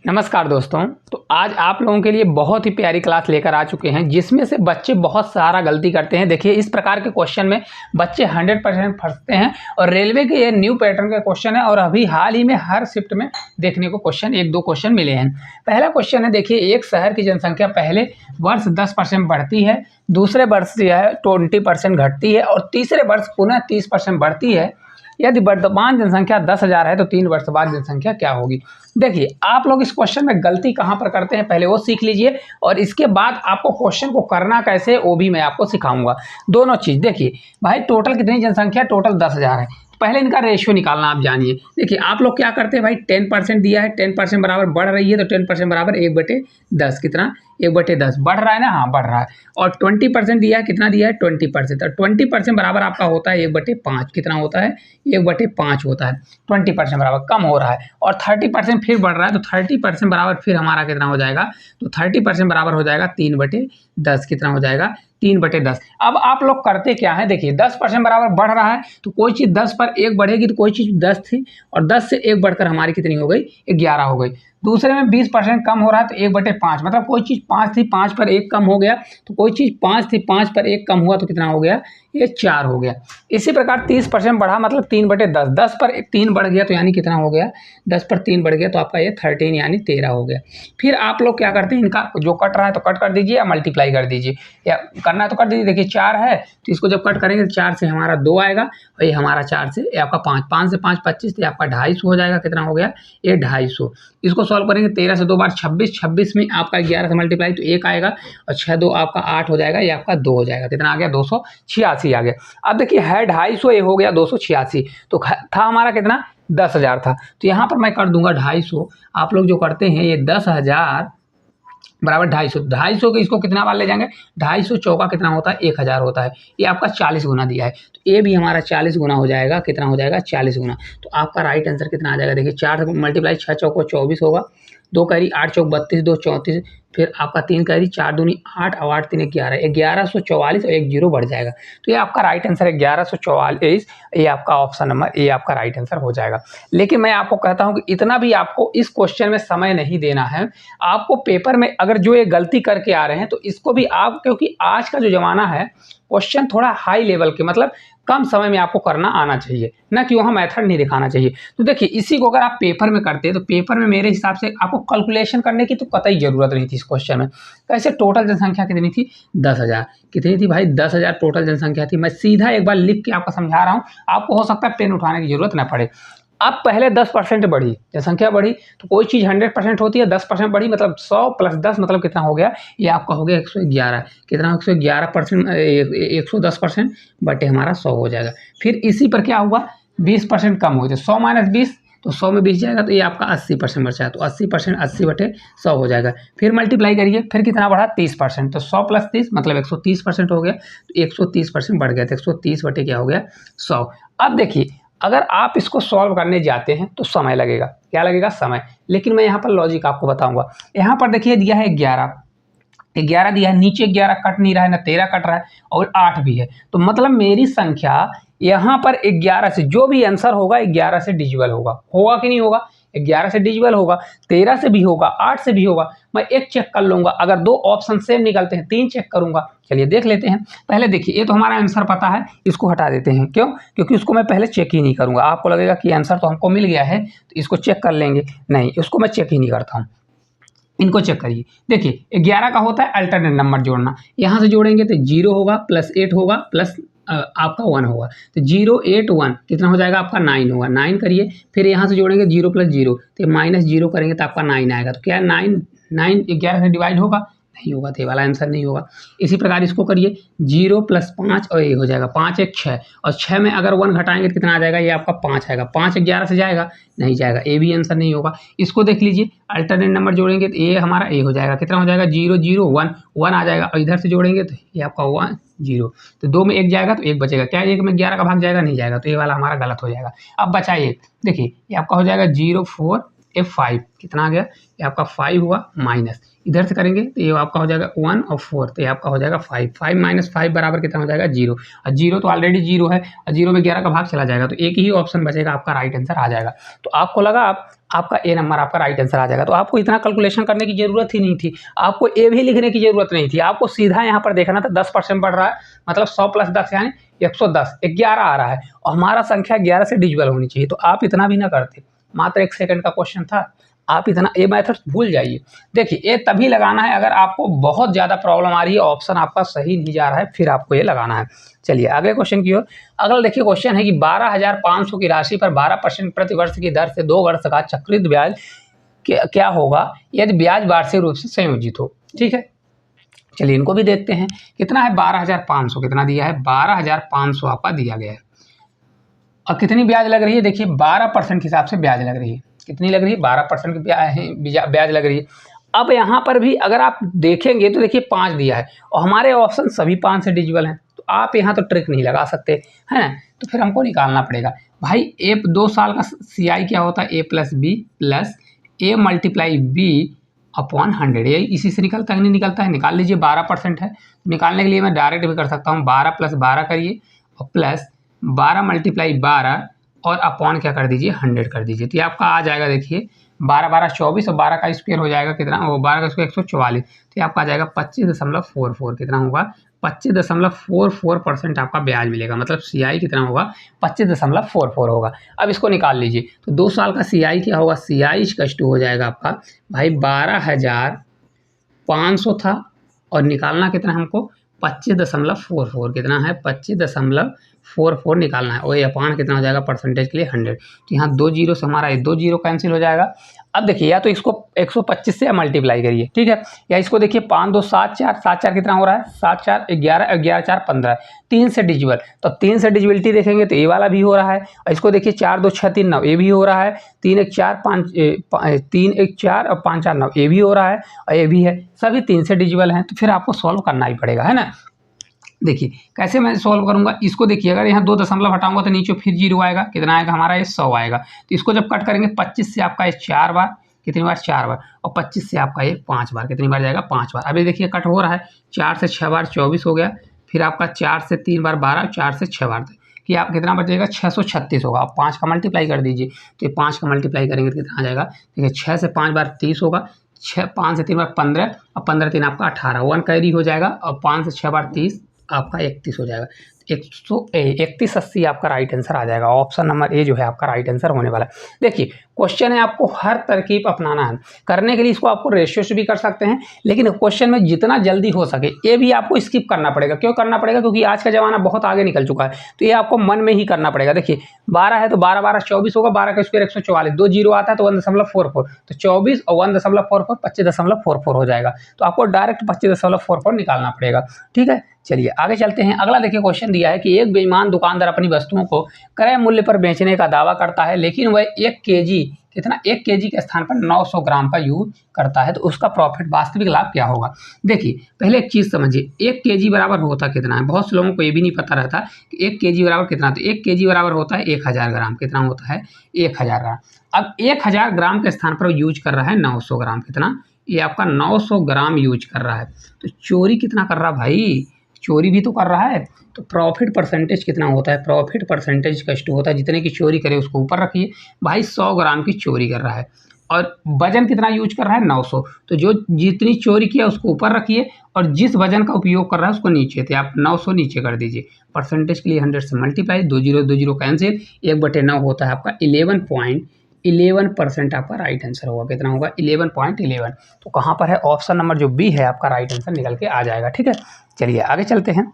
नमस्कार दोस्तों। तो आज आप लोगों के लिए बहुत ही प्यारी क्लास लेकर आ चुके हैं जिसमें से बच्चे बहुत सारा गलती करते हैं। देखिए, इस प्रकार के क्वेश्चन में बच्चे 100% फंसते हैं और रेलवे के ये न्यू पैटर्न का क्वेश्चन है और अभी हाल ही में हर शिफ्ट में देखने को क्वेश्चन एक दो क्वेश्चन मिले हैं। पहला क्वेश्चन है, देखिए, एक शहर की जनसंख्या पहले वर्ष 10% बढ़ती है, दूसरे वर्ष जो है 20% घटती है और तीसरे वर्ष पुनः 30% बढ़ती है। यदि वर्तमान जनसंख्या 10,000 है तो 3 वर्ष बाद जनसंख्या क्या होगी। देखिए, आप लोग इस क्वेश्चन में गलती कहाँ पर करते हैं पहले वो सीख लीजिए और इसके बाद आपको क्वेश्चन को करना कैसे वो भी मैं आपको सिखाऊंगा। दोनों चीज़ देखिए, भाई टोटल कितनी जनसंख्या, टोटल 10,000 है। पहले इनका रेशियो निकालना आप जानिए। देखिए, आप लोग क्या करते हैं, भाई 10% दिया है, 10% बराबर बढ़ रही है तो 10% बराबर 1/10। कितना? 1/10 बढ़ रहा है ना? हाँ, बढ़ रहा है। और 20% दिया है, कितना दिया है? 20%। और 20% बराबर आपका होता है 1/5। कितना होता है? 1/5 होता है। 20% बराबर कम हो रहा है और 30% फिर बढ़ रहा है तो 30% बराबर फिर हमारा कितना हो जाएगा? तो 30% बराबर हो जाएगा 3/10। कितना हो जाएगा? 3/10। अब आप लोग करते क्या है, देखिए 10% बराबर बढ़ रहा है तो कोई चीज़ 10 पर 1 बढ़ेगी तो कोई चीज़ 10 थी और 10 से 1 बढ़कर हमारी कितनी हो गई? 11 हो गई। दूसरे में 20% कम हो रहा है तो 1/5, मतलब कोई चीज़ 5 थी, 5 पर 1 कम हो गया तो कोई चीज़ 5 थी, 5 पर 1 कम हुआ तो कितना हो गया? ये 4 हो गया। इसी प्रकार 30% बढ़ा मतलब 3/10, 10 पर 3 बढ़ गया तो यानी कितना हो गया? 10 पर 3 बढ़ गया तो आपका ये 13 यानी 13 हो गया। फिर आप लोग क्या करते हैं, इनका जो कट रहा है तो कट कर दीजिए या मल्टीप्लाई कर दीजिए, या करना तो कर दीजिए। देखिए 4 है तो इसको जब कट करेंगे तो 4 से हमारा 2 आएगा और ये हमारा 4 से ये आपका 5, 5 से 5 25 तो ये आपका 250 हो जाएगा। कितना हो गया? ये 250। इसको सॉल्व करेंगे 13 से 2 बार 26, 26 में आपका 11 से मल्टीप्लाई तो 1 आएगा और 6 2 आपका 8 हो जाएगा, ये आपका 2 हो जाएगा। कितना आ गया? 286 आ गया। अब देखिए है 250, ये हो गया 286, तो था हमारा कितना? 10,000 था। तो यहाँ पर मैं कर दूंगा 250। आप लोग जो करते हैं ये 10,000 बराबर 250, 250 के इसको कितना बार ले जाएंगे? 250 चौका कितना होता है? 1,000 होता है। ये आपका 40 गुना दिया है तो ये भी हमारा 40 गुना हो जाएगा। कितना हो जाएगा? 40 गुना। तो आपका राइट आंसर कितना आ जाएगा? देखिए 4 मल्टीप्लाई 6 चौको 24 होगा, 2 कैरी 8 चौक 32, 2 34, फिर आपका 3 कैरी 4 दूनी 8 और 8 3 11, 1144 और 1 जीरो बढ़ जाएगा। तो ये आपका राइट आंसर है 1144। ये आपका ऑप्शन नंबर ए आपका राइट आंसर हो जाएगा। लेकिन मैं आपको कहता हूं कि इतना भी आपको इस क्वेश्चन में समय नहीं देना है। आपको पेपर में अगर जो ये गलती करके आ रहे हैं तो इसको भी आप, क्योंकि आज का जो जमाना है क्वेश्चन थोड़ा हाई लेवल के, मतलब कम समय में आपको करना आना चाहिए, ना कि वहाँ मेथड नहीं दिखाना चाहिए। तो देखिए इसी को अगर आप पेपर में करते तो पेपर में मेरे हिसाब से आपको कैलकुलेशन करने की तो कतई जरूरत नहीं थी इस क्वेश्चन में। कैसे? टोटल जनसंख्या कितनी थी? 10,000। कितनी थी भाई? 10,000 टोटल जनसंख्या थी। मैं सीधा एक बार लिख के आपको समझा रहा हूँ, आपको हो सकता है पेन उठाने की जरूरत ना पड़े। अब पहले 10% बढ़ी, जनसंख्या बढ़ी तो कोई चीज़ 100% होती है, 10% बढ़ी मतलब 100 + 10 मतलब कितना हो गया? ये आपका हो गया 111। कितना? 111%, 110% बटे हमारा 100 हो जाएगा। फिर इसी पर क्या हुआ? 20% कम हुई तो 100 - 20 तो 100 में 20 जाएगा तो ये आपका 80% बचा, तो 80% 80/100 हो जाएगा। फिर मल्टीप्लाई करिए, फिर कितना बढ़ा? 30%, तो 100 + 30 मतलब 130% हो गया। तो 130% बढ़ गया तो 130 बटे क्या हो गया? 100। अब देखिए अगर आप इसको सॉल्व करने जाते हैं तो समय लगेगा। क्या लगेगा? समय। लेकिन मैं यहाँ पर लॉजिक आपको बताऊंगा। यहाँ पर देखिए दिया है 11, 11 दिया है, नीचे 11 कट नहीं रहा है, ना 13 कट रहा है और 8 भी है। तो मतलब मेरी संख्या यहाँ पर 11 से, जो भी आंसर होगा 11 से डिजिबल होगा। होगा कि नहीं होगा? 11 से डिजिबल होगा, 13 से भी होगा, 8 से भी होगा। मैं एक चेक कर लूंगा, अगर 2 ऑप्शन सेम निकलते हैं 3 चेक करूंगा। चलिए देख लेते हैं। पहले देखिए ये तो हमारा आंसर पता है, इसको हटा देते हैं। क्यों? क्योंकि उसको मैं पहले चेक ही नहीं करूंगा। आपको लगेगा कि आंसर तो हमको मिल गया है तो इसको चेक कर लेंगे, नहीं, उसको मैं चेक ही नहीं करता हूँ। इनको चेक करिए। देखिए 11 का होता है अल्टरनेट नंबर जोड़ना। यहाँ से जोड़ेंगे तो 0 होगा, +8 होगा, प्लस आपका 1 होगा, तो 0 8 1 कितना हो जाएगा? आपका 9 होगा। 9 करिए, फिर यहाँ से जोड़ेंगे 0 + 0 तो -0 करेंगे तो आपका 9 आएगा। तो क्या 9 9 11 से डिवाइड होगा? नहीं होगा, तो ये वाला आंसर नहीं होगा। इसी प्रकार इसको करिए, 0 + 5 और ये हो जाएगा 5 1 6 और 6 में अगर 1 घटाएंगे तो कितना आ जाएगा? ये आपका 5 आएगा। 5 11 से जाएगा? नहीं जाएगा, ए भी आंसर नहीं होगा। इसको देख लीजिए, अल्टरनेट नंबर जोड़ेंगे तो ये हमारा ए हो जाएगा। कितना हो जाएगा? 0 0 1 1 आ जाएगा और इधर से जोड़ेंगे तो ये आपका 1 0, तो 2 में 1 जाएगा तो 1 बचेगा। क्या 1 में 11 का भाग जाएगा? नहीं जाएगा, तो ये वाला हमारा गलत हो जाएगा। अब बचाइए, देखिए ये आपका हो जाएगा 0 4 F5 कितना आ गया, ये आपका 5 हुआ, माइनस इधर से करेंगे तो ये आपका हो जाएगा 1 और 4, तो ये आपका हो जाएगा 5, 5 माइनस 5 बराबर कितना हो जाएगा 0, और 0 तो ऑलरेडी 0 है, और 0 में 11 का भाग चला जाएगा, तो एक ही ऑप्शन बचेगा, आपका राइट आंसर आ जाएगा। तो आपको लगा आपका ए नंबर आपका राइट आंसर आ जाएगा, तो आपको इतना कैलकुलेशन करने की जरूरत ही नहीं थी, आपको ए भी लिखने की जरूरत नहीं थी, आपको सीधा यहाँ पर देखना था 10% बढ़ रहा है, मतलब 100 प्लस 10 यानी 110, 11 आ रहा है, और हमारा संख्या 11 से डिविजिबल होनी चाहिए, तो आप इतना भी ना करते, मात्र 1 सेकंड का क्वेश्चन था, आप इतना ये मेथड भूल जाइए। देखिए ये तभी लगाना है अगर आपको बहुत ज़्यादा प्रॉब्लम आ रही है, ऑप्शन आपका सही नहीं जा रहा है, फिर आपको ये लगाना है। चलिए अगले क्वेश्चन की ओर। अगला देखिए क्वेश्चन है कि 12,500 की राशि पर 12% प्रति वर्ष की दर से 2 वर्ष का चक्रित ब्याज क्या होगा यदि ब्याज वार्षिक रूप से संयोजित हो। ठीक है, चलिए इनको भी देखते हैं। कितना है 12,500, कितना दिया है 12,500 आपका दिया गया है, और कितनी ब्याज लग रही है, देखिए 12% के हिसाब से ब्याज लग रही है, कितनी लग रही है 12% की ब्याज लग रही है। अब यहाँ पर भी अगर आप देखेंगे तो देखिए 5 दिया है, और हमारे ऑप्शन सभी 5 से डिजिबल हैं, तो आप यहाँ तो ट्रिक नहीं लगा सकते हैं, तो फिर हमको निकालना पड़ेगा भाई। ए 2 साल का CI क्या होता है, A plus B plus A multiply B upon 100, ये इसी से निकलता है, नहीं निकलता है, निकाल लीजिए। 12% है, निकालने के लिए मैं डायरेक्ट भी कर सकता हूँ, 12 प्लस 12 करिए और प्लस 12 मल्टीप्लाई 12 और अपॉन क्या कर दीजिए 100 कर दीजिए, तो ये आपका आ जाएगा। देखिए 12 12 24 और 12 का स्क्वायर हो जाएगा कितना, वो 12 का स्क्वायर 144, तो ये आपका आ जाएगा 25.44, कितना होगा 25.44% आपका ब्याज मिलेगा, मतलब CI कितना होगा 25.44 होगा। अब इसको निकाल लीजिए, तो 2 साल का CI क्या होगा, CI इक्वल टू हो जाएगा आपका भाई 12,500 था, और निकालना कितना हमको 25.44, कितना है 25.44 निकालना है, और ये अपान कितना हो जाएगा परसेंटेज के लिए 100, तो यहाँ 2 जीरो से हमारा 2 जीरो कैंसिल हो जाएगा। अब देखिए या तो इसको 125 से मल्टीप्लाई करिए, ठीक है, या इसको देखिए 5 2 7 4, 7 4 कितना हो रहा है 7 4 11, 11 4 15, 3 से डिजिबल, तो 3 से डिजिबिलिटी देखेंगे तो ये वाला भी हो रहा है, और इसको देखिए 4 2 6 3 9, ये भी हो रहा है, 3 1 4 5 3 1 4 और 5 4 9, ये भी हो रहा है, और ये भी है, सभी 3 से डिजिबल हैं, तो फिर आपको सॉल्व करना ही पड़ेगा, है ना। देखिए कैसे मैं सॉल्व करूंगा, इसको देखिए अगर यहाँ 2 दशमलव हटाऊंगा तो नीचे फिर 0 आएगा, कितना आएगा हमारा ये 100 आएगा, तो इसको जब कट करेंगे 25 से आपका ये 4 बार, कितनी बार 4 बार, और 25 से आपका ये 5 बार, कितनी बार जाएगा 5 बार। अभी देखिए कट हो रहा है, 4 से 6 बार 24 हो गया, फिर आपका 4 से 3 बार 12, 4 से 6 बार कि आप कितना बचेगा 636 होगा। आप 5 का मल्टीप्लाई कर दीजिए, तो ये 5 का मल्टीप्लाई करेंगे तो कितना आ जाएगा, देखिए 6 से 5 बार 30 होगा, 5 से 3 बार 15, और 15 3 आपका 18, 1 कैरी हो जाएगा, और 5 से 6 बार 30 आपका 31 हो जाएगा, 3180 आपका राइट आंसर आ जाएगा। ऑप्शन नंबर ए जो है आपका राइट आंसर होने वाला है। देखिए क्वेश्चन है, आपको हर तरकीब अपनाना है, करने के लिए इसको आपको रेशियो से भी कर सकते हैं, लेकिन क्वेश्चन में जितना जल्दी हो सके ये भी आपको स्किप करना पड़ेगा। क्यों करना पड़ेगा, क्योंकि आज का जमाना बहुत आगे निकल चुका है, तो ये आपको मन में ही करना पड़ेगा। देखिए 12 है तो 12 12 24 होगा, 12 का स्क्वायर 144, 2 जीरो आता है तो 1.44, तो 24 और 1.44 25.44 हो जाएगा, तो आपको डायरेक्ट 25.44 निकालना पड़ेगा। ठीक है, चलिए आगे चलते हैं। अगला देखिए क्वेश्चन दिया है कि एक बेईमान दुकानदार अपनी वस्तुओं को क्रय मूल्य पर बेचने का दावा करता है, लेकिन वह 1 केजी कितना 1 केजी के स्थान पर 900 ग्राम का यूज करता है, तो उसका प्रॉफिट वास्तविक लाभ क्या होगा। देखिए पहले एक चीज़ समझिए, 1 केजी बराबर होता कितना है, बहुत से लोगों को ये भी नहीं पता रहता कि 1 केजी बराबर कितना, तो 1 केजी बराबर होता है 1000 ग्राम, कितना होता है 1000 ग्राम। अब 1000 ग्राम के स्थान पर यूज कर रहा है 900 ग्राम, कितना, ये आपका 900 ग्राम यूज कर रहा है, तो चोरी कितना कर रहा भाई, चोरी भी तो कर रहा है, तो प्रॉफिट परसेंटेज कितना होता है, प्रॉफिट परसेंटेज कष्ट होता है, जितने की चोरी करे उसको ऊपर रखिए। भाई 100 ग्राम की चोरी कर रहा है, और वजन कितना यूज कर रहा है 900, तो जो जितनी चोरी किया उसको ऊपर रखिए, और जिस वजन का उपयोग कर रहा है उसको नीचे, तो आप 900 नीचे कर दीजिए। परसेंटेज के लिए 100 से मल्टीप्लाई, 2 जीरो कैंसिल, 1/9 होता है आपका 11% आपका राइट आंसर होगा, कितना होगा 11.11। तो कहाँ पर है, ऑप्शन नंबर जो बी है आपका राइट आंसर निकल के आ जाएगा। ठीक है, चलिए आगे चलते हैं।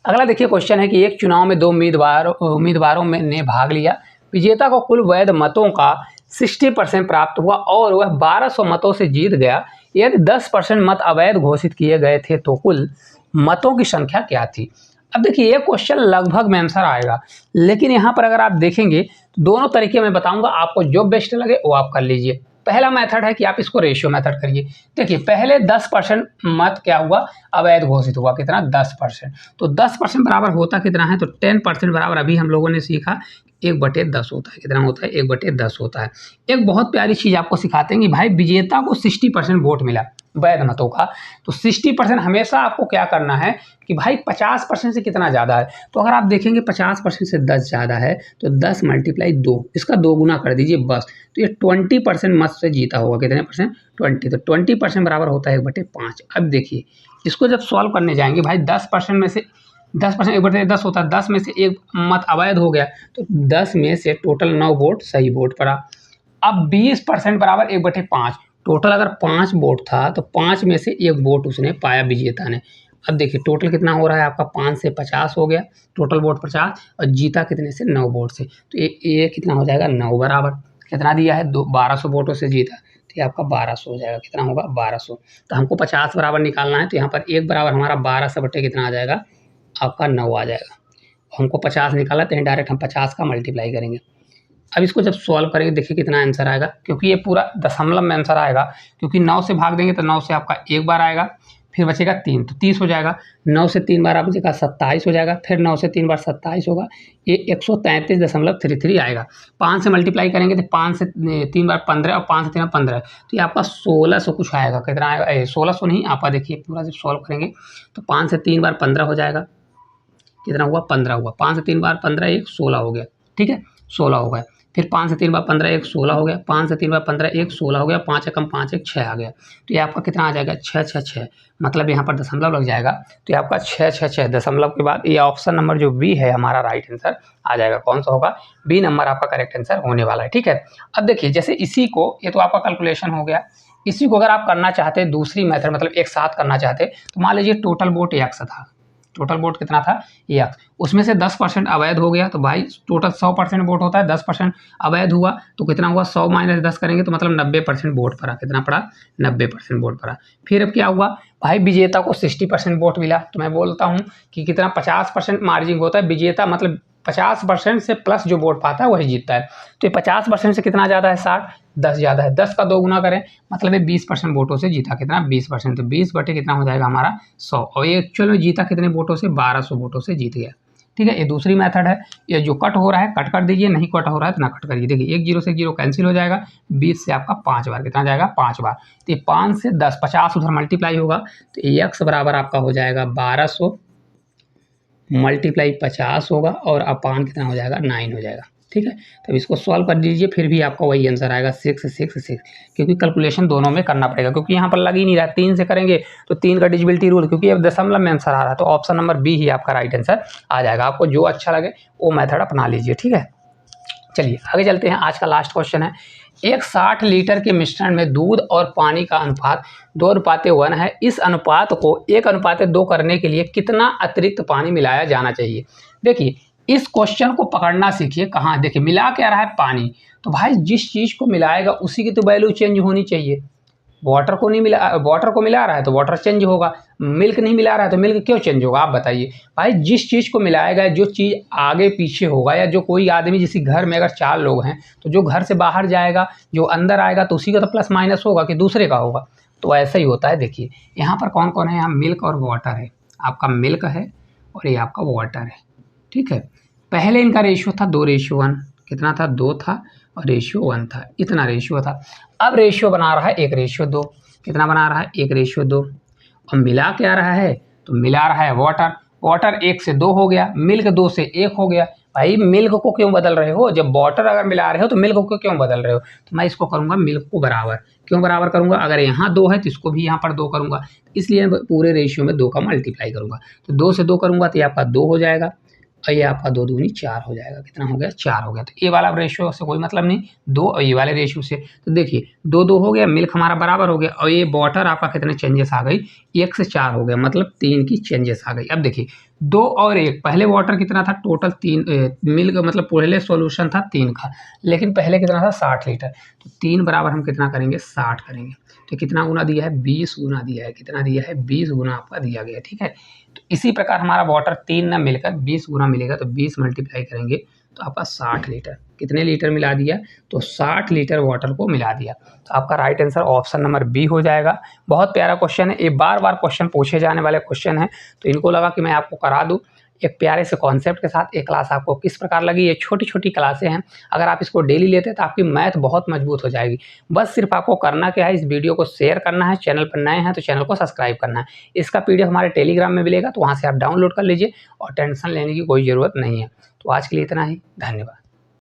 अगला देखिए क्वेश्चन है कि एक चुनाव में 2 उम्मीदवारों ने भाग लिया, विजेता को कुल वैध मतों का 60% प्राप्त हुआ और वह 1200 मतों से जीत गया। यदि 10% मत अवैध घोषित किए गए थे तो कुल मतों की संख्या क्या थी। अब देखिए ये क्वेश्चन लगभग में आंसर आएगा, लेकिन यहाँ पर अगर आप देखेंगे तो दोनों तरीके मैं बताऊंगा, आपको जो बेस्ट लगे वो आप कर लीजिए। पहला मेथड है कि आप इसको रेशियो मेथड करिए। देखिए पहले 10% मत क्या हुआ, अवैध घोषित हुआ, कितना 10%, तो 10% बराबर होता कितना है, तो 10% बराबर अभी हम लोगों ने सीखा 1/10 होता है। कितना होता है? 1/10 होता है। एक बहुत प्यारी चीज़ आपको सिखाते हैं कि भाई विजेता को 60% वोट मिला वैध मतों का, तो 60% हमेशा आपको क्या करना है कि भाई 50% से कितना ज़्यादा है। तो अगर आप देखेंगे 50% से 10 ज़्यादा है तो 10 × 2, इसका 2 गुना कर दीजिए बस। तो ये 20% मत से जीता होगा। कितने परसेंट? 20। तो 20% बराबर होता है 1/5। अब देखिए इसको जब सॉल्व करने जाएंगे भाई 10% में से 10% 1/10 होता है, 10 में से एक मत अवैध हो गया तो 10 में से टोटल 9 वोट सही वोट पड़ा। अब 20% बराबर 1/5, टोटल अगर 5 वोट था तो 5 में से 1 वोट उसने पाया विजेता ने। अब देखिए टोटल कितना हो रहा है आपका? 5 से 50 हो गया, टोटल वोट 50 और जीता कितने से? 9 वोट से। तो ये कितना हो जाएगा? 9 बराबर कितना दिया है? 1200 वोटों से जीता, तो ये आपका 1200 हो जाएगा। कितना होगा? 1200। तो हमको 50 बराबर निकालना है, तो यहाँ पर 1 बराबर हमारा 1200 बटे कितना आ जाएगा? आपका 9 आ जाएगा। हमको 50 निकाला तो डायरेक्ट हम 50 का मल्टीप्लाई करेंगे। अब इसको जब सॉल्व करेंगे देखिए कितना आंसर आएगा, क्योंकि ये पूरा दशमलव में आंसर आएगा, क्योंकि 9 से भाग देंगे तो 9 से आपका 1 बार आएगा, फिर बचेगा 3 तो 30 हो जाएगा। 9 से 3 बार आप बचेगा 27 हो जाएगा, फिर 9 से 3 बार 27 होगा, ये 133.33 आएगा। 5 से मल्टीप्लाई करेंगे तो 5 से 3 बार 15 और 5 से 3 बार 15, तो ये आपका 1600 कुछ आएगा। कितना आएगा? 1600 नहीं, आपका देखिए पूरा जब सॉल्व करेंगे तो 5 से 3 बार 15 हो जाएगा। कितना हुआ? 15 हुआ। 5 से 3 बार 15 1 16 हो गया। ठीक है, 16 हो गया। फिर 5 से 3 बार 15 1 16 हो गया। 5 से 3 बार 15 1 16 हो गया। 5 एकम 5 1 6 आ गया। तो ये आपका कितना आ जाएगा? 6 6 6, मतलब यहाँ पर दशमलव लग जाएगा। तो ये आपका 6 6 6 दशमलव के बाद ये ऑप्शन नंबर जो बी है हमारा राइट आंसर आ जाएगा। कौन सा होगा? बी नंबर आपका करेक्ट आंसर होने वाला है। ठीक है, अब देखिए जैसे इसी को, ये तो आपका कैलकुलेशन हो गया, इसी को अगर आप करना चाहते हैं दूसरी मेथड, मतलब एक साथ करना चाहते तो मान लीजिए टोटल वोट x था। टोटल वोट कितना था? x। उसमें से 10% अवैध हो गया, तो भाई टोटल 100% वोट होता है, 10% अवैध हुआ तो कितना हुआ? 100 - 10 करेंगे तो मतलब 90% वोट पड़ा। कितना पड़ा? 90% वोट पड़ा। फिर अब क्या हुआ? भाई विजेता को 60% वोट मिला, तो मैं बोलता हूँ कि कितना 50% मार्जिन होता है विजेता, मतलब 50% से प्लस जो वोट पाता है वही जीतता है। तो ये 50% से कितना ज़्यादा है? 60। 10 ज़्यादा है, 10 का 2 गुना करें मतलब ये 20% वोटों से जीता। कितना? 20%। तो 20 बटे कितना हो जाएगा हमारा? 100। और ये एक्चुअल में जीता कितने वोटों से? 1200 वोटों से जीत गया। ठीक है, ये दूसरी मेथड है। ये जो कट हो रहा है कट कर दीजिए, नहीं कट हो रहा है तो ना कट करिए। देखिए 1 0 से 0 कैंसिल हो जाएगा, 20 से आपका 5 बार कितना जाएगा? 5 बार। तो ये 5 से 10 50 उधर मल्टीप्लाई होगा, तो x बराबर आपका हो जाएगा 1200 मल्टीप्लाई 50 होगा और अपान कितना हो जाएगा? 9 हो जाएगा। ठीक है, तब इसको सॉल्व कर दीजिए, फिर भी आपका वही आंसर आएगा 6 6 6, क्योंकि कैलकुलेशन दोनों में करना पड़ेगा, क्योंकि यहाँ पर लग ही नहीं रहा है। 3 से करेंगे तो 3 का डिजिबिलिटी रूल, क्योंकि अब दशमलव में आंसर आ रहा है, तो ऑप्शन नंबर बी ही आपका राइट आंसर आ जाएगा। आपको जो अच्छा लगे वो मेथड अपना लीजिए। ठीक है, चलिए आगे चलते हैं। आज का लास्ट क्वेश्चन है, एक 60 लीटर के मिश्रण में दूध और पानी का अनुपात 2:1 है। इस अनुपात को 1:2 करने के लिए कितना अतिरिक्त पानी मिलाया जाना चाहिए? देखिए इस क्वेश्चन को पकड़ना सीखिए। कहाँ? देखिए मिला क्या रहा है? पानी। तो भाई जिस चीज़ को मिलाएगा उसी की तो वैल्यू चेंज होनी चाहिए। वाटर को नहीं मिला, वाटर को मिला रहा है तो वाटर चेंज होगा, मिल्क नहीं मिला रहा है तो मिल्क क्यों चेंज होगा? आप बताइए। भाई जिस चीज़ को मिलाएगा, जो चीज़ आगे पीछे होगा, या जो कोई आदमी जैसे घर में अगर 4 लोग हैं तो जो घर से बाहर जाएगा जो अंदर आएगा तो उसी का तो प्लस माइनस होगा कि दूसरे का होगा। तो ऐसा ही होता है। देखिए यहाँ पर कौन कौन है? यहाँ मिल्क और वाटर है। आपका मिल्क है और ये आपका वाटर है। ठीक है, पहले इनका रेशियो था 2:1। कितना था? 2 था और रेशियो 1 था, इतना रेशियो था। अब रेशियो बना रहा है 1:2। कितना बना रहा है? 1:2। और मिला क्या रहा है? तो मिला रहा है वाटर। वाटर 1 से 2 हो गया, मिल्क 2 से 1 हो गया। भाई मिल्क को क्यों बदल रहे हो? जब वाटर अगर मिला रहे हो तो मिल्क को क्यों बदल रहे हो? तो मैं इसको करूँगा मिल्क को बराबर। क्यों बराबर करूँगा? अगर यहाँ 2 है तो इसको भी यहाँ पर 2 करूँगा, इसलिए पूरे रेशियो में 2 का मल्टीप्लाई करूँगा। तो 2 से 2 करूँगा तो ये आपका 2 हो जाएगा और ये आपका 2 दूनी 4 हो जाएगा। कितना हो गया? 4 हो गया। तो ये वाला रेशियो से कोई मतलब नहीं, 2 और ये वाले रेशियो से। तो देखिए 2 2 हो गया, मिल्क हमारा बराबर हो गया और ये वाटर आपका कितने चेंजेस आ गई? 1 से 4 हो गया, मतलब 3 की चेंजेस आ गई। अब देखिए 2 और 1, पहले वाटर कितना था? टोटल 3, मिल्क मतलब पहले सॉल्यूशन था 3 का, लेकिन पहले कितना था? 60 लीटर। तो 3 बराबर हम कितना करेंगे? 60 करेंगे। तो कितना गुना दिया है? 20 गुना दिया है। कितना दिया है? 20 गुना आपका दिया गया। ठीक है, तो इसी प्रकार हमारा वाटर 3 ना मिलकर 20 गुना मिलेगा, तो 20 मल्टीप्लाई करेंगे तो आपका 60 लीटर। कितने लीटर मिला दिया? तो 60 लीटर वाटर को मिला दिया। तो आपका right answer option number B हो जाएगा। बहुत प्यारा क्वेश्चन है, ये बार बार क्वेश्चन पूछे जाने वाले क्वेश्चन है, तो इनको लगा कि मैं आपको करा दूँ। एक प्यारे से कॉन्सेप्ट के साथ ये क्लास आपको किस प्रकार लगी। ये छोटी छोटी क्लासें हैं, अगर आप इसको डेली लेते हैं तो आपकी मैथ बहुत मजबूत हो जाएगी। बस सिर्फ आपको करना क्या है, इस वीडियो को शेयर करना है, चैनल पर नए हैं तो चैनल को सब्सक्राइब करना है। इसका PDF हमारे टेलीग्राम में मिलेगा, तो वहाँ से आप डाउनलोड कर लीजिए और टेंशन लेने की कोई ज़रूरत नहीं है। तो आज के लिए इतना ही, धन्यवाद।